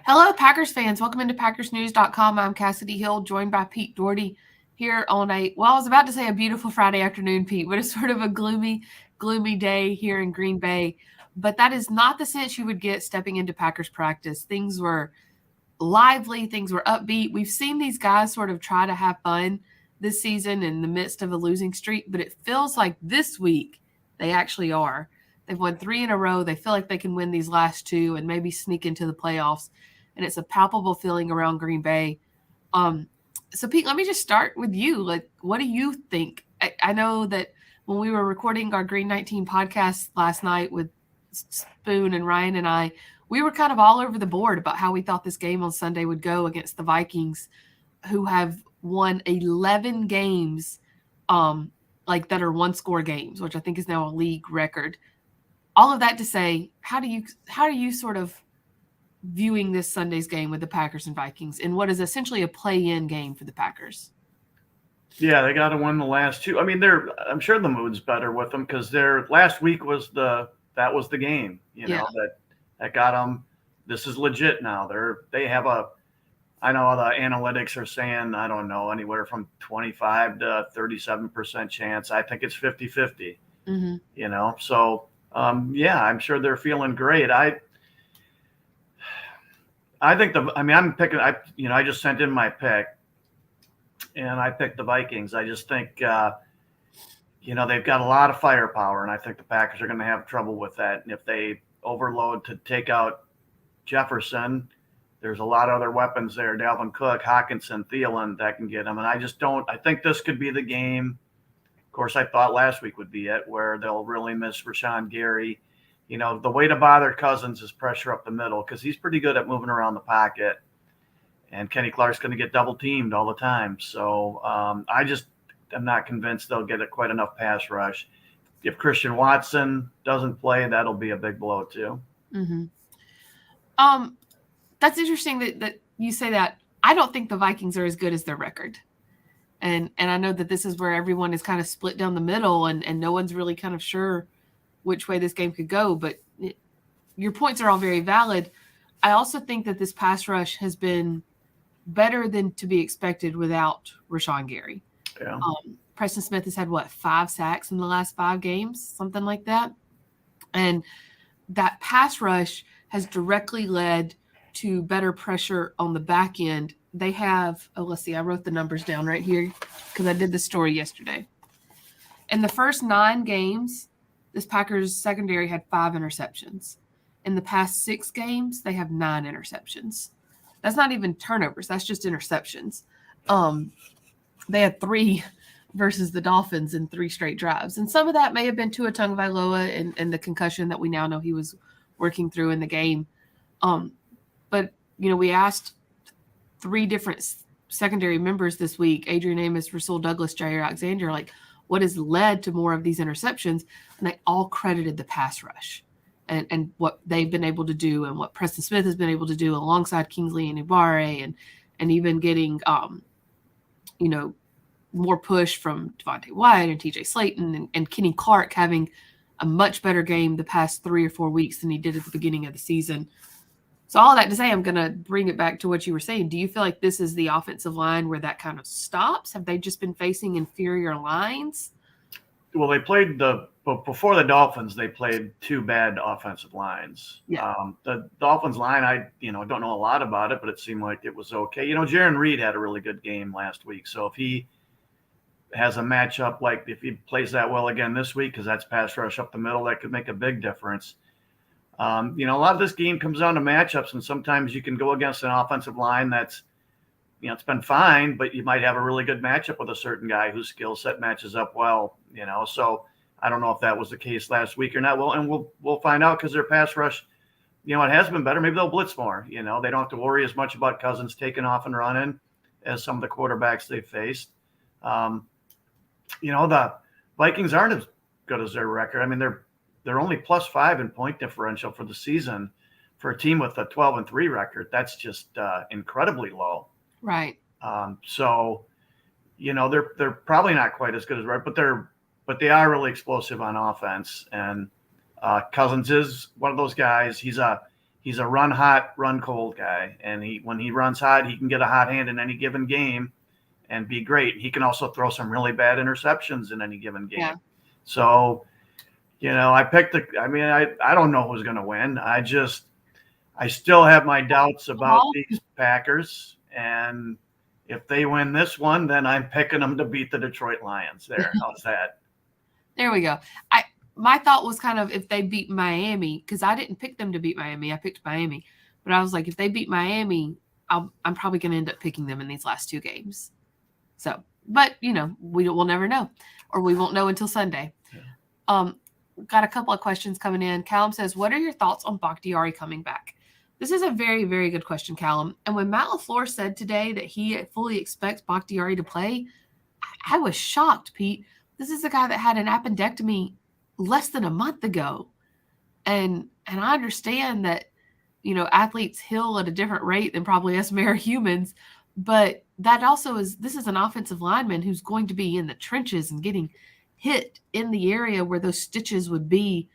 Hello, Packers fans. Welcome into PackersNews.com. I'm Kassidy Hill, joined by Pete Dougherty here on I was about to say a beautiful Friday afternoon, Pete, but it's sort of a gloomy day here in Green Bay. But that is not the sense you would get stepping into Packers practice. Things were lively, things were upbeat. We've seen these guys sort of try to have fun this season in the midst of a losing streak, but it feels like this week they actually are. They've won 3 in a row. They feel like they can win these last 2 and maybe sneak into the playoffs. And it's a palpable feeling around Green Bay. So, Pete, let me just start with you. Like, what do you think? I know that when we were recording our Green 19 podcast last night with Spoon and Ryan and I, we were kind of all over the board about how we thought this game on Sunday would go against the Vikings, who have won 11 games that are one-score games, which I think is now a league record. All of that to say, how do you sort of viewing this Sunday's game with the Packers and Vikings in what is essentially a play-in game for the Packers? Yeah, they got to win the last 2. I mean, I'm sure the mood's better with them because their last week was the game, that got them. This is legit now. They have I know the analytics are saying, I don't know, anywhere from 25 to 37% chance. I think it's 50-50, So, I'm sure they're feeling great. I think I'm picking, I just sent in my pick and I picked the Vikings. I just think, they've got a lot of firepower and I think the Packers are going to have trouble with that. And if they overload to take out Jefferson, there's a lot of other weapons there. Dalvin Cook, Hawkinson, Thielen that can get them. And I think this could be the game. Of course, I thought last week would be it where they'll really miss Rashawn Gary. The way to bother Cousins is pressure up the middle because he's pretty good at moving around the pocket. And Kenny Clark's going to get double teamed all the time. So I'm not convinced they'll get quite enough pass rush. If Christian Watson doesn't play, that'll be a big blow too. Mm-hmm. That's interesting that you say that. I don't think the Vikings are as good as their record. And I know that this is where everyone is kind of split down the middle and no one's really kind of sure which way this game could go. But your points are all very valid. I also think that this pass rush has been better than to be expected without Rashawn Gary. Yeah. Preston Smith has had, 5 sacks in the last 5 games, something like that. And that pass rush has directly led to better pressure on the back end. They have, let's see, I wrote the numbers down right here because I did the story yesterday. In the first 9 games, this Packers secondary had 5 interceptions. In the past 6 games, they have 9 interceptions. That's not even turnovers. That's just interceptions. They had 3 versus the Dolphins in 3 straight drives. And some of that may have been Tua Tagovailoa and the concussion that we now know he was working through in the game. But, we asked 3 different secondary members this week, Adrian Amos, Rasul Douglas, Jair Alexander, what has led to more of these interceptions? And they all credited the pass rush and what they've been able to do and what Preston Smith has been able to do alongside Kingsley and Ibare and even getting, more push from Devontae Wyatt and TJ Slayton and Kenny Clark having a much better game the past 3 or 4 weeks than he did at the beginning of the season. So all that to say, I'm going to bring it back to what you were saying. Do you feel like this is the offensive line where that kind of stops? Have they just been facing inferior lines? Well, they played before the Dolphins, they played 2 bad offensive lines. Yeah. The Dolphins line, I don't know a lot about it, but it seemed like it was okay. Jaron Reed had a really good game last week. So if he has a matchup, if he plays that well again this week, because that's pass rush up the middle, that could make a big difference. A lot of this game comes down to matchups, and sometimes you can go against an offensive line that's, it's been fine, but you might have a really good matchup with a certain guy whose skill set matches up well, So I don't know if that was the case last week or not. Well, and we'll find out because their pass rush, it has been better. Maybe they'll blitz more. They don't have to worry as much about Cousins taking off and running as some of the quarterbacks they faced. The Vikings aren't as good as their record. I mean, they're only +5 in point differential for the season for a team with a 12-3 record. That's just incredibly low. Right. So, they're probably not quite as good as right, but they are really explosive on offense. And Cousins is one of those guys. He's he's a run hot, run cold guy, and when he runs hot, he can get a hot hand in any given game and be great. He can also throw some really bad interceptions in any given game. Yeah. So, I picked I don't know who's going to win. I still have my doubts about these Packers, and if they win this one, then I'm picking them to beat the Detroit Lions. There, how's that? There we go. My thought was kind of if they beat Miami, because I didn't pick them to beat Miami. I picked Miami. But I was like, if they beat Miami, I'm probably going to end up picking them in these last 2 games. So, but, we'll never know. Or we won't know until Sunday. Yeah. Got a couple of questions coming in. Callum says, what are your thoughts on Bakhtiari coming back? This is a very, very good question, Callum. And when Matt LaFleur said today that he fully expects Bakhtiari to play, I was shocked, Pete. This is a guy that had an appendectomy less than a month ago. And I understand that, athletes heal at a different rate than probably us mere humans. But that also this is an offensive lineman who's going to be in the trenches and getting hit in the area where those stitches would be.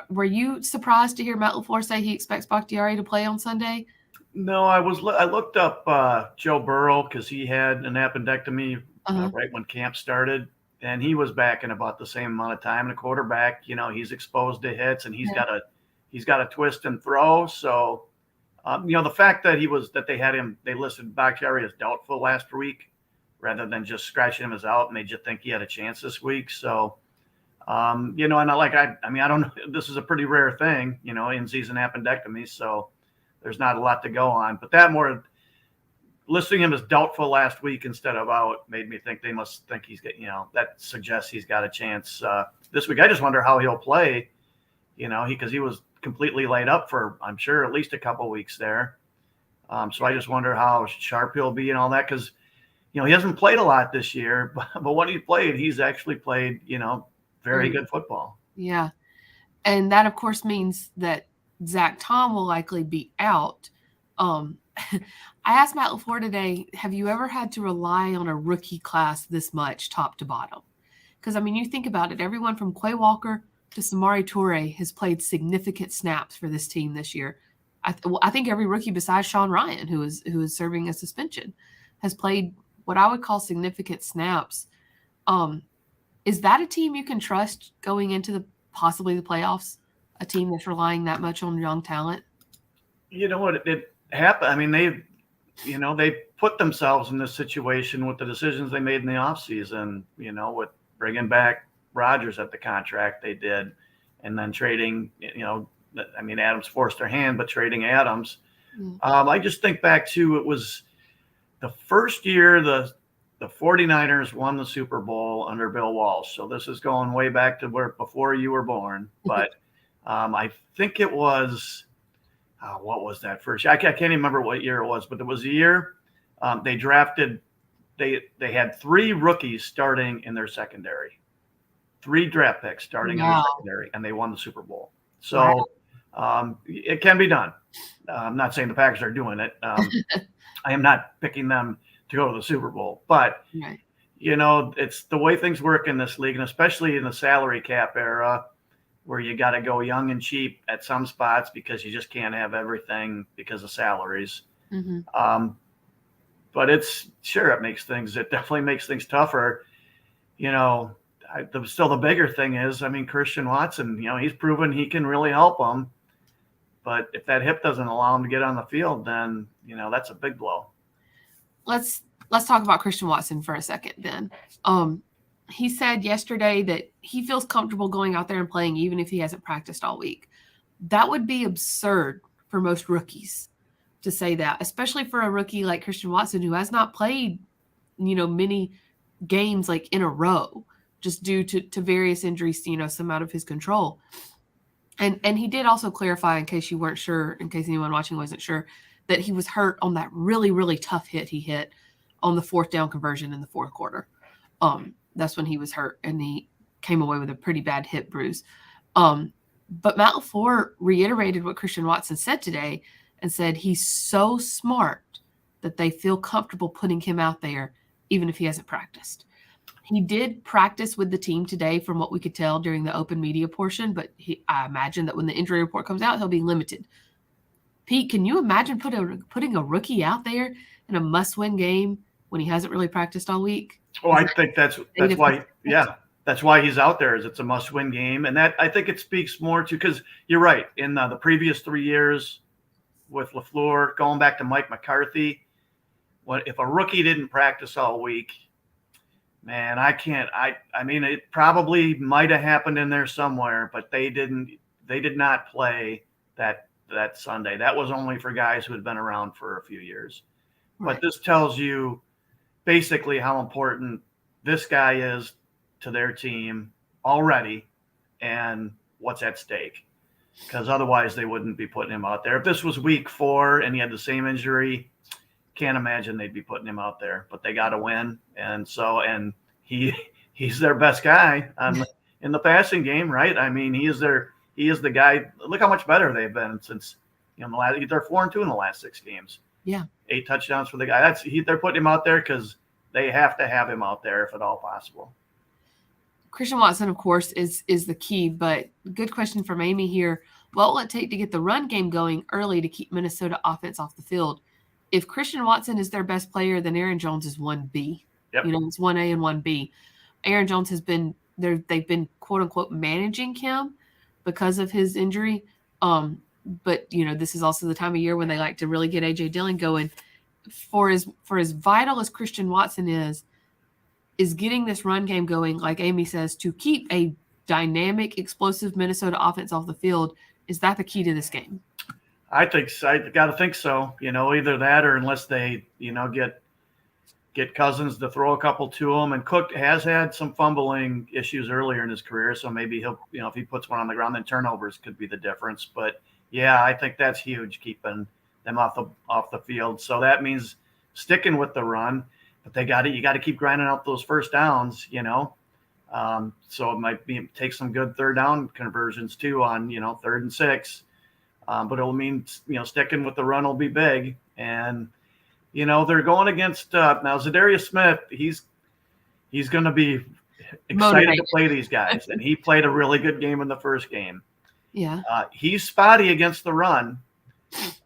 Were you surprised to hear Matt LaFleur say he expects Bakhtiari to play on Sunday? No, I looked up Joe Burrow because he had an appendectomy right when camp started. And he was back in about the same amount of time. And the quarterback, he's exposed to hits, and he's got a twist and throw. So, the fact that they listed Bakhtiari as doubtful last week, rather than just scratching him as out, made you think he had a chance this week. So, and I don't know. This is a pretty rare thing, in season appendectomy. So, there's not a lot to go on. But that more. Listing him as doubtful last week instead of out made me think they must think he's got, that suggests he's got a chance this week. I just wonder how he'll play, because he was completely laid up for, I'm sure, at least a couple weeks there. So I just wonder how sharp he'll be and all that, because, he hasn't played a lot this year, but when he played, he's actually played, very good football. Yeah. And that, of course, means that Zach Tom will likely be out. I asked Matt LaFleur today, have you ever had to rely on a rookie class this much top to bottom? Because, you think about it, everyone from Quay Walker to Samori Toure has played significant snaps for this team this year. I think every rookie besides Sean Ryan, who is serving a suspension, has played what I would call significant snaps. Is that a team you can trust going into possibly the playoffs, a team that's relying that much on young talent? You know what? It happened. They put themselves in this situation with the decisions they made in the offseason, with bringing back Rodgers at the contract they did, and then trading, Adams forced their hand, but trading Adams. I just think back to, it was the first year the 49ers won the Super Bowl under Bill Walsh. So this is going way back to before you were born. But I think it was, what was that first year? I can't even remember what year it was, but it was a year they drafted. They had 3 rookies starting in their secondary, 3 draft picks starting in their secondary, and they won the Super Bowl. So it can be done. I'm not saying the Packers are doing it. I am not picking them to go to the Super Bowl, but it's the way things work in this league, and especially in the salary cap era, where you got to go young and cheap at some spots because you just can't have everything because of salaries. But it definitely makes things tougher. Still the bigger thing is, Christian Watson, he's proven he can really help them. But if that hip doesn't allow him to get on the field, then, that's a big blow. Let's talk about Christian Watson for a second then. He said yesterday that he feels comfortable going out there and playing even if he hasn't practiced all week. That would be absurd for most rookies to say that, especially for a rookie like Christian Watson, who has not played, many games like in a row, just due to various injuries, some out of his control. And he did also clarify, in case you weren't sure, in case anyone watching wasn't sure, that he was hurt on that really, really tough hit he hit on the 4th down conversion in the 4th quarter. That's when he was hurt, and he came away with a pretty bad hip bruise. But Matt LaFleur reiterated what Christian Watson said today and said he's so smart that they feel comfortable putting him out there even if he hasn't practiced. He did practice with the team today from what we could tell during the open media portion, but I imagine that when the injury report comes out, he'll be limited. Pete, can you imagine putting a rookie out there in a must-win game when he hasn't really practiced all week? Oh, I think that's why. Yeah, that's why he's out there. Is it's a must-win game, and that I think it speaks more to because you're right. In the previous 3 years with LaFleur, going back to Mike McCarthy, if a rookie didn't practice all week, man, I can't. I mean, it probably might have happened in there somewhere, but they didn't. They did not play that Sunday. That was only for guys who had been around for a few years. Right. But this tells you basically how important this guy is to their team already and what's at stake. Because otherwise they wouldn't be putting him out there. If this was week 4 and he had the same injury, can't imagine they'd be putting him out there. But they got to win, and he's their best guy in the passing game, right? I mean, he is the guy. Look how much better they've been since they're 4-2 in the last 6 games. Yeah, 8 touchdowns for the guy. They're putting him out there because they have to have him out there if at all possible. Christian Watson, of course, is the key, but good question from Amy here. What will it take to get the run game going early to keep Minnesota offense off the field? If Christian Watson is their best player, then Aaron Jones is 1B. Yep. It's 1A and 1B. Aaron Jones has been there. They've been quote unquote managing him because of his injury. But this is also the time of year when they like to really get AJ Dillon going. For as vital as Christian Watson is getting this run game going, like Amy says, to keep a dynamic, explosive Minnesota offense off the field. Is that the key to this game? I think so. I got to think so. Either that or unless they, get Cousins to throw a couple to him. And Cook has had some fumbling issues earlier in his career, so maybe he'll, if he puts one on the ground, then turnovers could be the difference. But yeah, I think that's huge, keeping them off the field. So that means sticking with the run, but you got to keep grinding out those first downs. So it might take some good third down conversions too on 3rd and 6. But it'll mean sticking with the run will be big. And they're going against now Zadarius Smith. He's going to be excited to play these guys, and he played a really good game in the first game. Yeah, he's spotty against the run.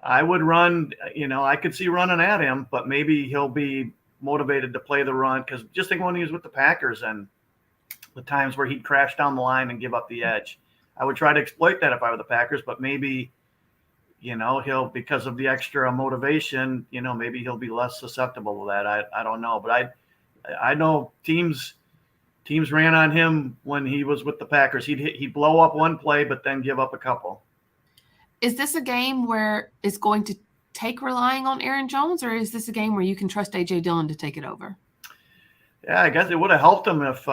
I would run. I could see running at him, but maybe he'll be motivated to play the run because just think when he was with the Packers and the times where he'd crash down the line and give up the edge. I would try to exploit that if I were the Packers, but maybe. He'll, because of the extra motivation, maybe he'll be less susceptible to that. I don't know, but I know teams ran on him when he was with the Packers. He'd blow up one play, but then give up a couple. Is this a game where it's going to take relying on Aaron Jones, or is this a game where you can trust AJ Dillon to take it over? Yeah, I guess it would have helped him if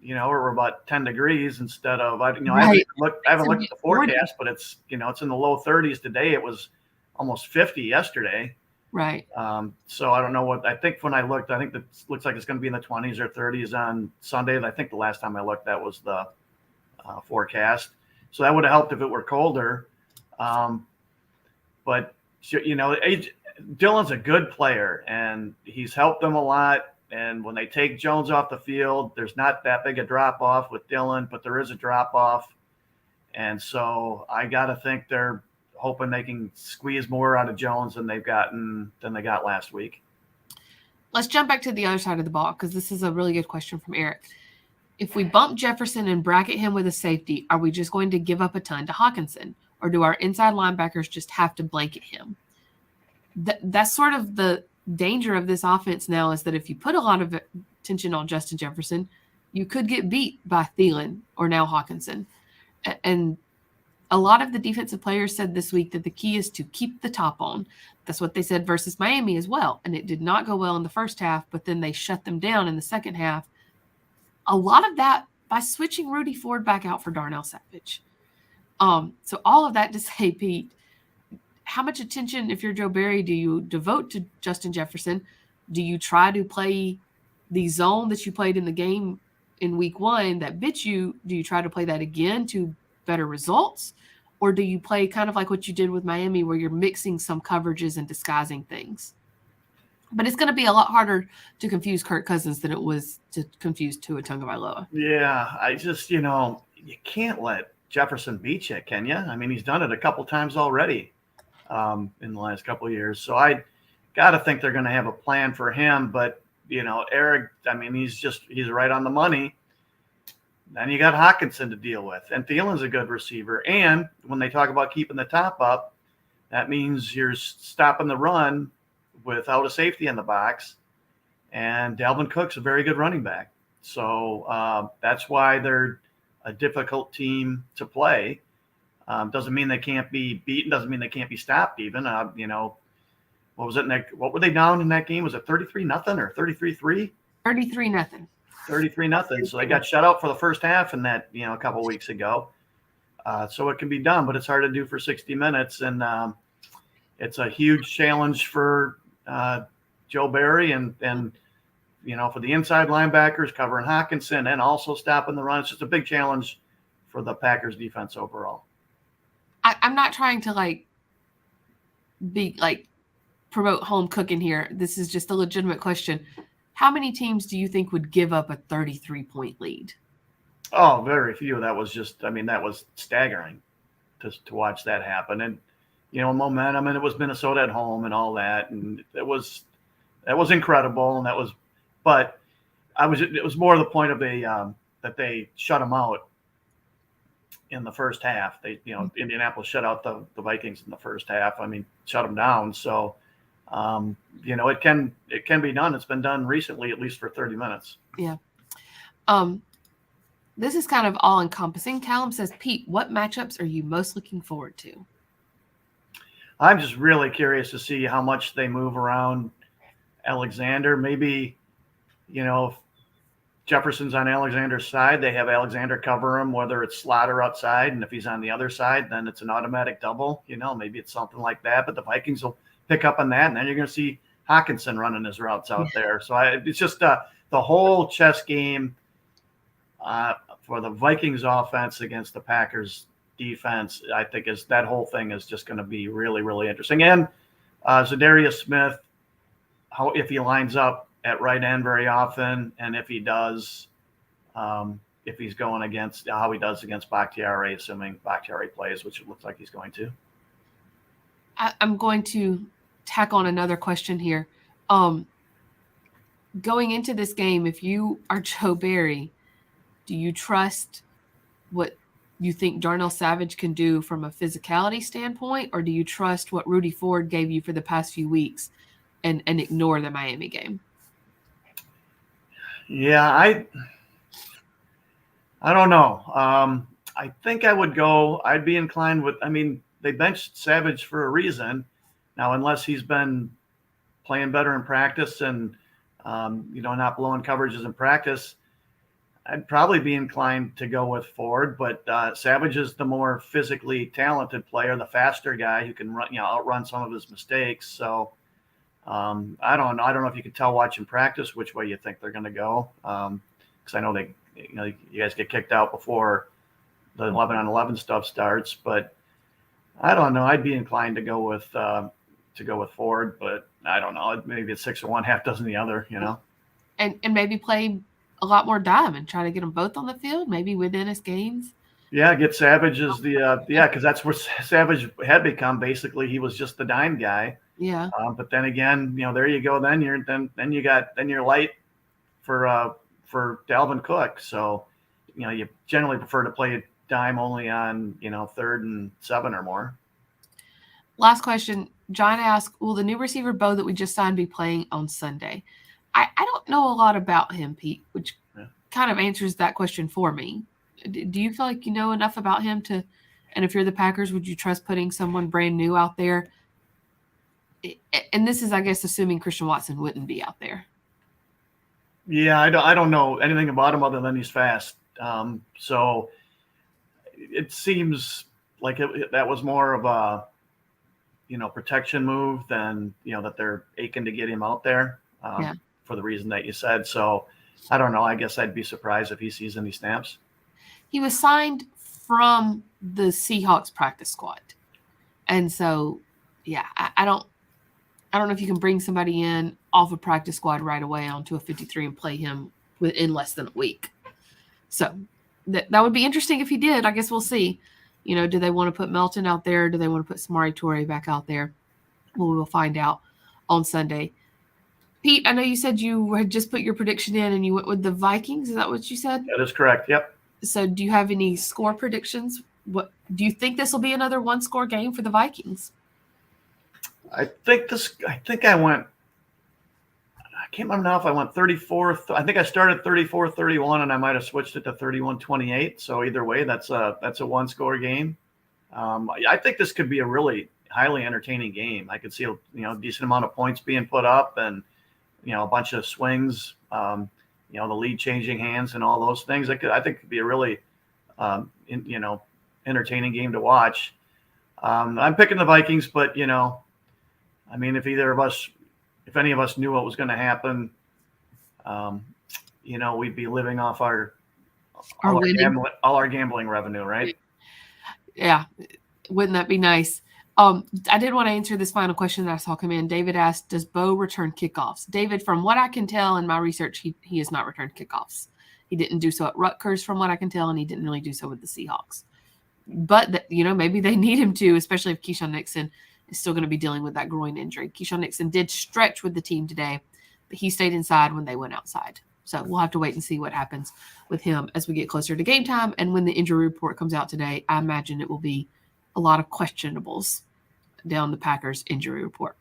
we're about 10 degrees instead of, right. I haven't looked at the forecast, but it's, it's in the low 30s today. It was almost 50 yesterday. Right. So I don't know I think when I looked, I think that looks like it's going to be in the 20s or 30s on Sunday. I think the last time I looked, that was the forecast. So that would have helped if it were colder. But, Dillon's a good player and he's helped them a lot. And when they take Jones off the field, there's not that big a drop-off with Dillon, but there is a drop-off. And so I got to think they're hoping they can squeeze more out of Jones than they got last week. Let's jump back to the other side of the ball because this is a really good question from Eric. If we bump Jefferson and bracket him with a safety, are we just going to give up a ton to Hawkinson? Or do our inside linebackers just have to blanket him? That's sort of the danger of this offense now is that if you put a lot of attention on Justin Jefferson, you could get beat by Thielen or now Hawkinson. And a lot of the defensive players said this week that the key is to keep the top on. That's what they said versus Miami as well. And it did not go well in the first half, but then they shut them down in the second half. A lot of that by switching Rudy Ford back out for Darnell Savage. So all of that to say, Pete, how much attention, if you're Joe Barry, do you devote to Justin Jefferson? Do you try to play the zone that you played in the game in week 1 that bit you? Do you try to play that again to better results? Or do you play kind of like what you did with Miami where you're mixing some coverages and disguising things? But it's going to be a lot harder to confuse Kirk Cousins than it was to confuse Tua Tagovailoa. Yeah, I just, you can't let Jefferson beat you, can you? I mean, he's done it a couple times already. in the last couple of years. So I got to think they're going to have a plan for him. But, Eric, I mean, he's right on the money. Then you got Hawkinson to deal with. And Thielen's a good receiver. And when they talk about keeping the top up, that means you're stopping the run without a safety in the box. And Dalvin Cook's a very good running back. So that's why they're a difficult team to play. Doesn't mean they can't be beaten. Doesn't mean they can't be stopped even. What was it? What were they down in that game? Was it 33-0 or 33-3? 33-0. 33-0. So they got shut out for the first half in that, a couple weeks ago. So it can be done, but it's hard to do for 60 minutes. And it's a huge challenge for Joe Barry and for the inside linebackers covering Hawkinson and also stopping the run. It's just a big challenge for the Packers defense overall. I'm not trying to promote home cooking here. This is just a legitimate question. How many teams do you think would give up a 33-point lead? Oh, very few. That was staggering to watch that happen. And, momentum, and it was Minnesota at home and all that. And that was incredible. And it was more the point of that they shut them out in the first half. Indianapolis shut out the Vikings in the first half. I mean, shut them down. So, it can be done. It's been done recently, at least for 30 minutes. Yeah. This is kind of all encompassing. Callum says, Pete, what matchups are you most looking forward to? I'm just really curious to see how much they move around Alexander. Maybe, if Jefferson's on Alexander's side, they have Alexander cover him, whether it's slot or outside. And if he's on the other side, then it's an automatic double. Maybe it's something like that. But the Vikings will pick up on that. And then you're going to see Hawkinson running his routes out there. So it's just the whole chess game for the Vikings offense against the Packers defense. I think that whole thing is just going to be really, really interesting. And Zadarius Smith, if he lines up at right end very often, and if he does, if he's going against how he does against Bakhtiari, assuming Bakhtiari plays, which it looks like he's going to. I'm going to tack on another question here. Going into this game, if you are Joe Barry, do you trust what you think Darnell Savage can do from a physicality standpoint, or do you trust what Rudy Ford gave you for the past few weeks and ignore the Miami game? Yeah, I don't know. I think I would go. I'd be inclined with. I mean, they benched Savage for a reason. Now, unless he's been playing better in practice and not blowing coverages in practice, I'd probably be inclined to go with Ford. But Savage is the more physically talented player, the faster guy who can run, outrun some of his mistakes. So. I don't know. I don't know if you can tell watching practice which way you think they're going to go. Because I know you guys get kicked out before the 11-on-11 stuff starts. But I don't know. I'd be inclined to go with Ford, but I don't know. Maybe it's 6 of one, half dozen the other. And maybe play a lot more dime and try to get them both on the field, maybe within his games. Yeah, get Savage as because that's what Savage had become. Basically, he was just the dime guy. Yeah. But then again, there you go. Then you're light for Dalvin Cook. So, you generally prefer to play dime only on 3rd and 7 or more. Last question. John asked, will the new receiver Bo that we just signed be playing on Sunday? I don't know a lot about him, Pete, which kind of answers that question for me. Do you feel like you know enough about him to, and if you're the Packers, would you trust putting someone brand new out there? And this is, I guess, assuming Christian Watson wouldn't be out there. Yeah, I don't know anything about him other than he's fast. So it seems like that was more of a, protection move than, that they're aching to get him out there for the reason that you said. So I don't know. I guess I'd be surprised if he sees any snaps. He was signed from the Seahawks practice squad. And so, yeah, I don't know if you can bring somebody in off a practice squad right away onto a 53 and play him within less than a week. So that would be interesting if he did. I guess we'll see. Do they want to put Melton out there? Do they want to put Samari Toure back out there? Well, we'll find out on Sunday. Pete, I know you said you had just put your prediction in and you went with the Vikings. Is that what you said? That is correct. Yep. So do you have any score predictions? What do you think this will be another one-score game for the Vikings? I think I went, I can't remember now if I went 34. I think I started 34-31 and I might have switched it to 31-28. So either way, that's a one-score game. I think this could be a really highly entertaining game. I could see a decent amount of points being put up and a bunch of swings, the lead changing hands and all those things. I think it could be a really entertaining game to watch. I'm picking the Vikings, but if any of us knew what was going to happen, we'd be living off all our gambling revenue, right? Yeah. Wouldn't that be nice? I did want to answer this final question that I saw come in. David asked, does Bo return kickoffs? David, from what I can tell in my research, he has not returned kickoffs. He didn't do so at Rutgers from what I can tell, and he didn't really do so with the Seahawks. But, maybe they need him to, especially if Keyshawn Nixon is still going to be dealing with that groin injury. Keyshawn Nixon did stretch with the team today, but he stayed inside when they went outside. So we'll have to wait and see what happens with him as we get closer to game time. And when the injury report comes out today, I imagine it will be a lot of questionables down the Packers injury report.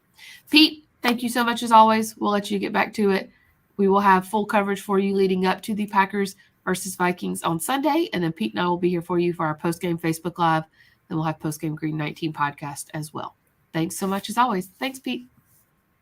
Pete, thank you so much as always. We'll let you get back to it. We will have full coverage for you leading up to the Packers versus Vikings on Sunday. And then Pete and I will be here for you for our post-game Facebook Live. Then we'll have post-game Green 19 podcast as well. Thanks so much as always. Thanks, Pete.